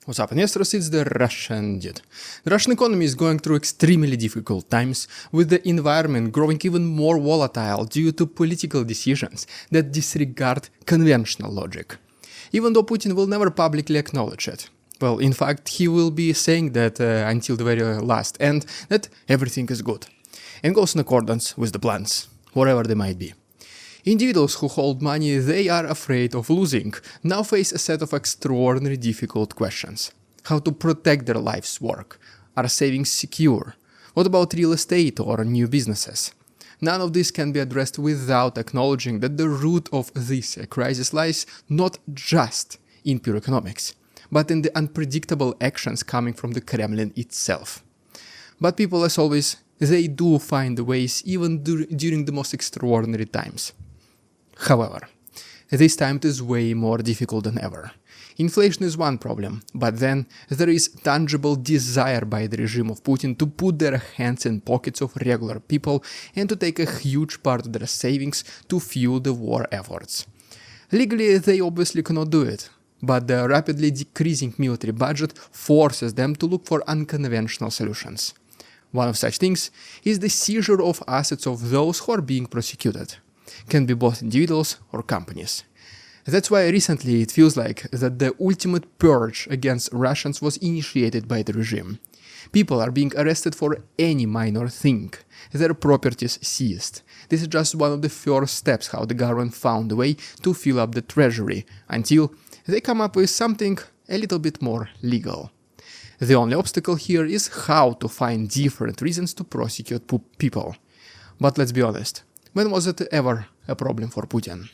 What's up, investors? It's the Russian dude. The Russian economy is going through extremely difficult times, with the environment growing even more volatile due to political decisions that disregard conventional logic. Even though Putin will never publicly acknowledge it. Well, in fact, he will be saying that until the very last end, that everything is good, and goes in accordance with the plans, whatever they might be. Individuals who hold money they are afraid of losing now face a set of extraordinarily difficult questions. How to protect their life's work? Are savings secure? What about real estate or new businesses? None of this can be addressed without acknowledging that the root of this crisis lies not just in pure economics, but in the unpredictable actions coming from the Kremlin itself. But people, as always, they do find ways even during the most extraordinary times. However, this time it is way more difficult than ever. Inflation is one problem, but then there is tangible desire by the regime of Putin to put their hands in pockets of regular people and to take a huge part of their savings to fuel the war efforts. Legally, they obviously cannot do it, but the rapidly decreasing military budget forces them to look for unconventional solutions. One of such things is the seizure of assets of those who are being prosecuted. Can be both individuals or companies. That's why recently it feels like that the ultimate purge against Russians was initiated by the regime. People are being arrested for any minor thing, their properties seized. This is just one of the first steps how the government found a way to fill up the treasury, until they come up with something a little bit more legal. The only obstacle here is how to find different reasons to prosecute people. But let's be honest. When was it ever a problem for Putin?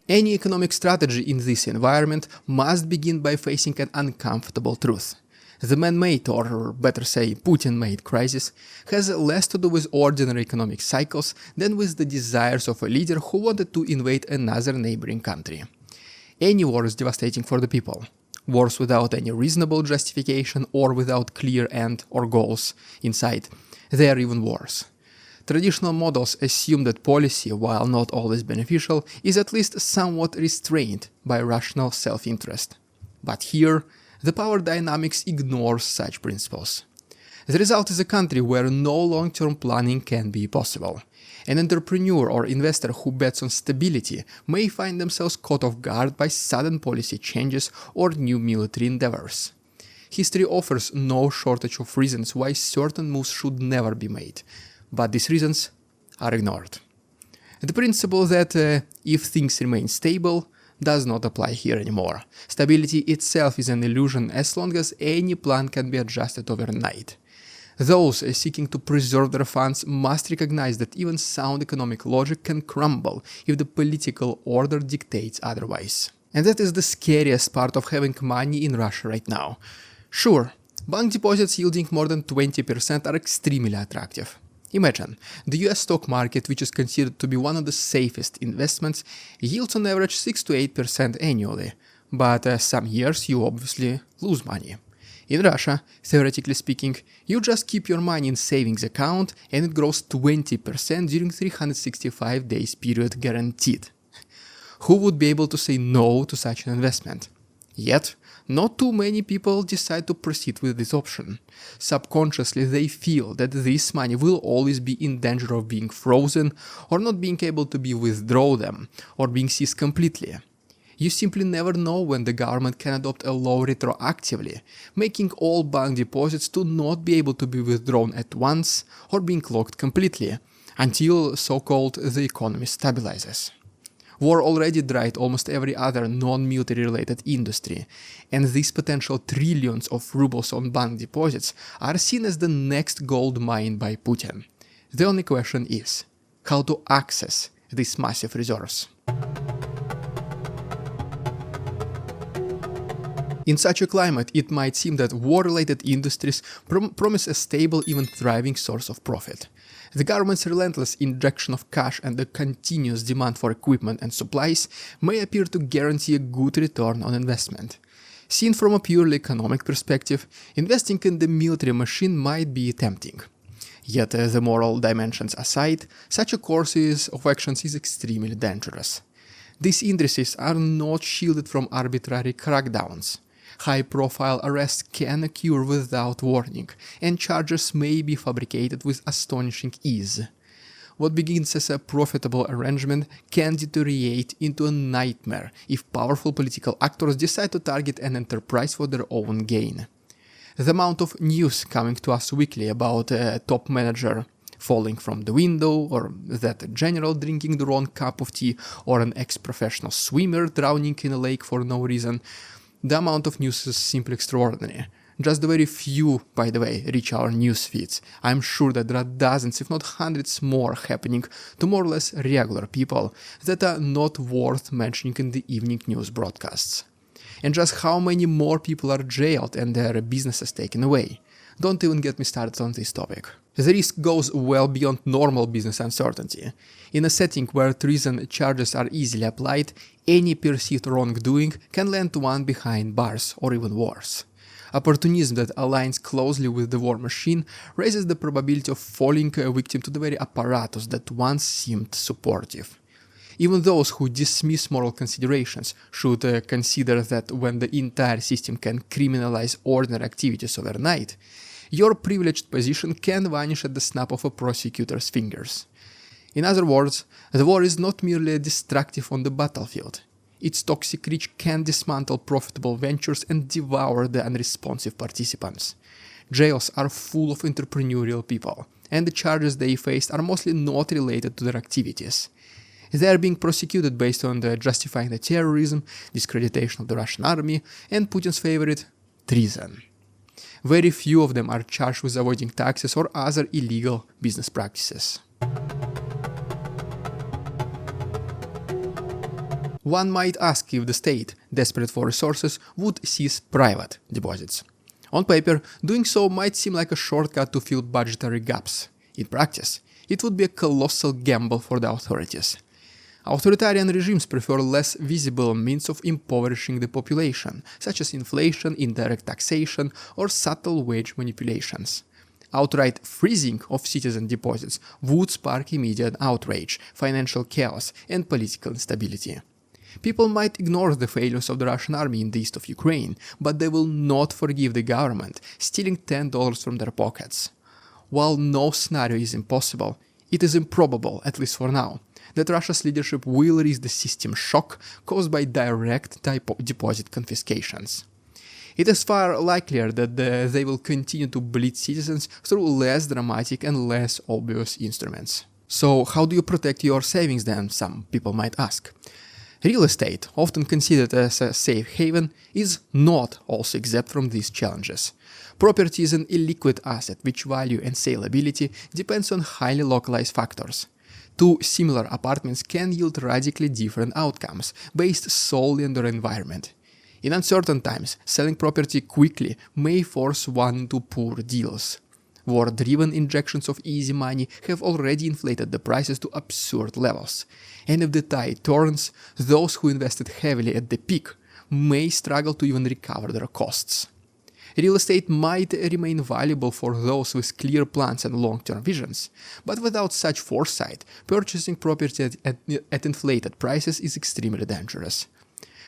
Any economic strategy in this environment must begin by facing an uncomfortable truth. The man-made, or better say Putin-made crisis, has less to do with ordinary economic cycles than with the desires of a leader who wanted to invade another neighboring country. Any war is devastating for the people. Wars without any reasonable justification or without clear end or goals in sight, they are even worse. Traditional models assume that policy, while not always beneficial, is at least somewhat restrained by rational self-interest. But here, the power dynamics ignores such principles. The result is a country where no long-term planning can be possible. An entrepreneur or investor who bets on stability may find themselves caught off guard by sudden policy changes or new military endeavors. History offers no shortage of reasons why certain moves should never be made, but these reasons are ignored. The principle that if things remain stable does not apply here anymore. Stability itself is an illusion as long as any plan can be adjusted overnight. Those seeking to preserve their funds must recognize that even sound economic logic can crumble if the political order dictates otherwise. And that is the scariest part of having money in Russia right now. Sure, bank deposits yielding more than 20% are extremely attractive. Imagine, the US stock market, which is considered to be one of the safest investments, yields on average 6 to 8% annually, but some years you obviously lose money. In Russia, theoretically speaking, you just keep your money in savings account and it grows 20% during 365 days period guaranteed. Who would be able to say no to such an investment? Yet, not too many people decide to proceed with this option. Subconsciously they feel that this money will always be in danger of being frozen or not being able to be withdrawn them or being seized completely. You simply never know when the government can adopt a law retroactively, making all bank deposits to not be able to be withdrawn at once or being locked completely, until so-called the economy stabilizes. War already dried almost every other non-military related industry, and these potential trillions of rubles on bank deposits are seen as the next gold mine by Putin. The only question is, how to access these massive reserves. In such a climate, it might seem that war-related industries promise a stable, even thriving source of profit. The government's relentless injection of cash and the continuous demand for equipment and supplies may appear to guarantee a good return on investment. Seen from a purely economic perspective, investing in the military machine might be tempting. Yet, the moral dimensions aside, such a course of actions is extremely dangerous. These industries are not shielded from arbitrary crackdowns. High-profile arrests can occur without warning, and charges may be fabricated with astonishing ease. What begins as a profitable arrangement can deteriorate into a nightmare if powerful political actors decide to target an enterprise for their own gain. The amount of news coming to us weekly about a top manager falling from the window, or that a general drinking the wrong cup of tea, or an ex-professional swimmer drowning in a lake for no reason, the amount of news is simply extraordinary. Just the very few, by the way, reach our news feeds. I'm sure that there are dozens, if not hundreds more happening to more or less regular people that are not worth mentioning in the evening news broadcasts. And just how many more people are jailed and their businesses taken away. Don't even get me started on this topic. The risk goes well beyond normal business uncertainty. In a setting where treason charges are easily applied, any perceived wrongdoing can land one behind bars or even worse. Opportunism that aligns closely with the war machine raises the probability of falling a victim to the very apparatus that once seemed supportive. Even those who dismiss moral considerations should consider that when the entire system can criminalize ordinary activities overnight, your privileged position can vanish at the snap of a prosecutor's fingers. In other words, the war is not merely destructive on the battlefield. Its toxic reach can dismantle profitable ventures and devour the unresponsive participants. Jails are full of entrepreneurial people, and the charges they faced are mostly not related to their activities. They are being prosecuted based on justifying the terrorism, discreditation of the Russian army, and Putin's favorite, treason. Very few of them are charged with avoiding taxes or other illegal business practices. One might ask if the state, desperate for resources, would seize private deposits. On paper, doing so might seem like a shortcut to fill budgetary gaps. In practice, it would be a colossal gamble for the authorities. Authoritarian regimes prefer less visible means of impoverishing the population, such as inflation, indirect taxation, or subtle wage manipulations. Outright freezing of citizen deposits would spark immediate outrage, financial chaos, and political instability. People might ignore the failures of the Russian army in the east of Ukraine, but they will not forgive the government stealing $10 from their pockets. While no scenario is impossible, it is improbable, at least for now, that Russia's leadership will risk the system shock caused by direct deposit confiscations. It is far likelier that they will continue to bleed citizens through less dramatic and less obvious instruments. So how do you protect your savings then, some people might ask? Real estate, often considered as a safe haven, is not also exempt from these challenges. Property is an illiquid asset which value and saleability depends on highly localized factors. Two similar apartments can yield radically different outcomes based solely on their environment. In uncertain times, selling property quickly may force one into poor deals. War-driven injections of easy money have already inflated the prices to absurd levels, and if the tide turns, those who invested heavily at the peak may struggle to even recover their costs. Real estate might remain valuable for those with clear plans and long-term visions, but without such foresight, purchasing property at inflated prices is extremely dangerous.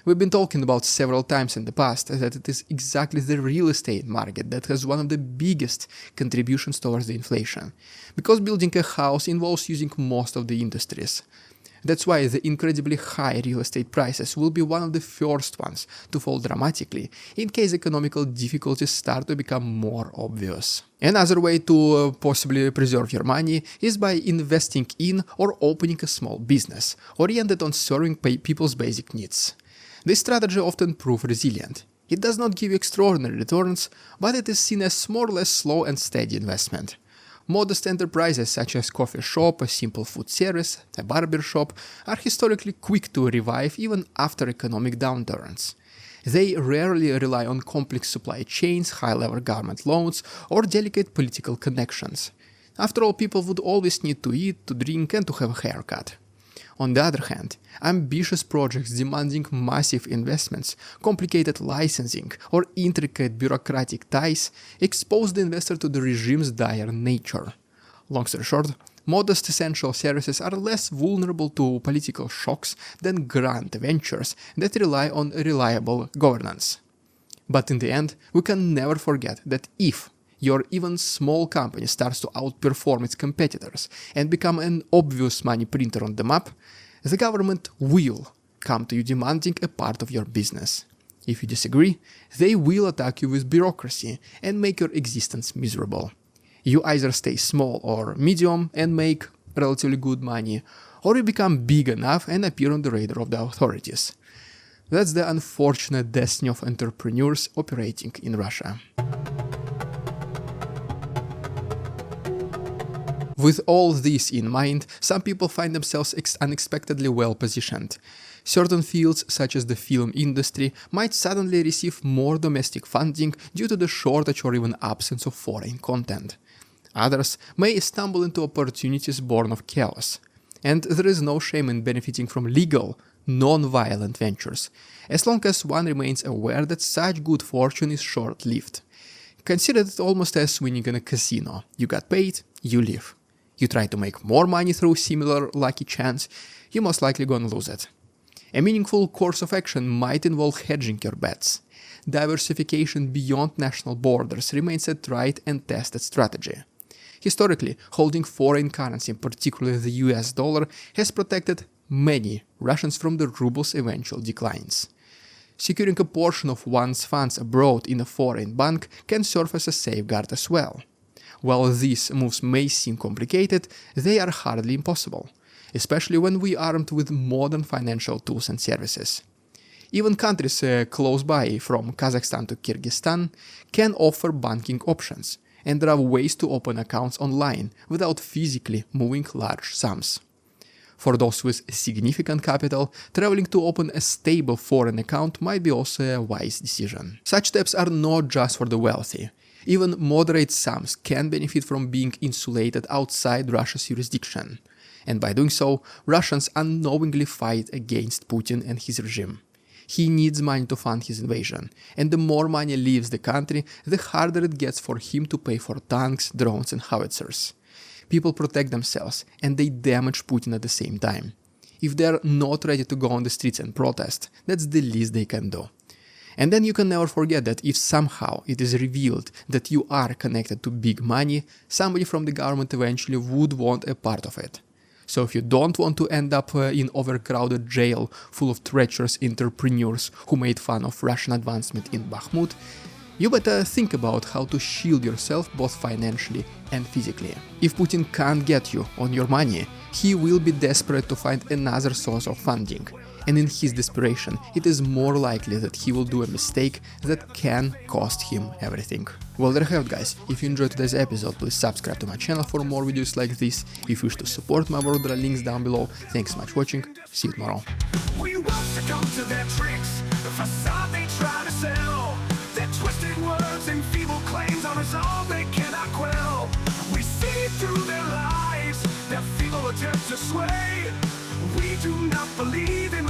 We've been talking about several times in the past that it is exactly the real estate market that has one of the biggest contributions towards the inflation, because building a house involves using most of the industries. That's why the incredibly high real estate prices will be one of the first ones to fall dramatically in case economical difficulties start to become more obvious. Another way to possibly preserve your money is by investing in or opening a small business oriented on serving people's basic needs. This strategy often proves resilient. It does not give you extraordinary returns, but it is seen as more or less slow and steady investment. Modest enterprises such as coffee shop, a simple food service, a barber shop are historically quick to revive even after economic downturns. They rarely rely on complex supply chains, high-level government loans, or delicate political connections. After all, people would always need to eat, to drink, and to have a haircut. On the other hand, ambitious projects demanding massive investments, complicated licensing, or intricate bureaucratic ties expose the investor to the regime's dire nature. Long story short, modest essential services are less vulnerable to political shocks than grand ventures that rely on reliable governance. But in the end, we can never forget that if your even small company starts to outperform its competitors and become an obvious money printer on the map, the government will come to you demanding a part of your business. If you disagree, they will attack you with bureaucracy and make your existence miserable. You either stay small or medium and make relatively good money, or you become big enough and appear on the radar of the authorities. That's the unfortunate destiny of entrepreneurs operating in Russia. With all this in mind, some people find themselves unexpectedly well positioned. Certain fields, such as the film industry, might suddenly receive more domestic funding due to the shortage or even absence of foreign content. Others may stumble into opportunities born of chaos. And there is no shame in benefiting from legal, non-violent ventures, as long as one remains aware that such good fortune is short-lived. Consider it almost as winning in a casino. You got paid, you leave. You try to make more money through similar lucky chance, you're most likely gonna lose it. A meaningful course of action might involve hedging your bets. Diversification beyond national borders remains a tried and tested strategy. Historically, holding foreign currency, particularly the US dollar, has protected many Russians from the ruble's eventual declines. Securing a portion of one's funds abroad in a foreign bank can serve as a safeguard as well. While these moves may seem complicated, they are hardly impossible, especially when we are armed with modern financial tools and services. Even countries close by, from Kazakhstan to Kyrgyzstan, can offer banking options, and there are ways to open accounts online without physically moving large sums. For those with significant capital, traveling to open a stable foreign account might be also a wise decision. Such steps are not just for the wealthy. Even moderate sums can benefit from being insulated outside Russia's jurisdiction. And by doing so, Russians unknowingly fight against Putin and his regime. He needs money to fund his invasion, and the more money leaves the country, the harder it gets for him to pay for tanks, drones and howitzers. People protect themselves, and they damage Putin at the same time. If they are not ready to go on the streets and protest, that's the least they can do. And then you can never forget that if somehow it is revealed that you are connected to big money, somebody from the government eventually would want a part of it. So if you don't want to end up in overcrowded jail full of treacherous entrepreneurs who made fun of Russian advancement in Bakhmut, you better think about how to shield yourself both financially and physically. If Putin can't get you on your money, he will be desperate to find another source of funding. And in his desperation, it is more likely that he will do a mistake that can cost him everything. Well, there you have it, guys. If you enjoyed today's episode, please subscribe to my channel for more videos like this. If you wish to support my work, there are links down below. Thanks so much for watching. See you tomorrow. We won't succumb to their tricks, the facade they try to sell. Their twisted words and feeble claims on us all they cannot quell. We see through their lies, their feeble attempts to sway. We do not believe in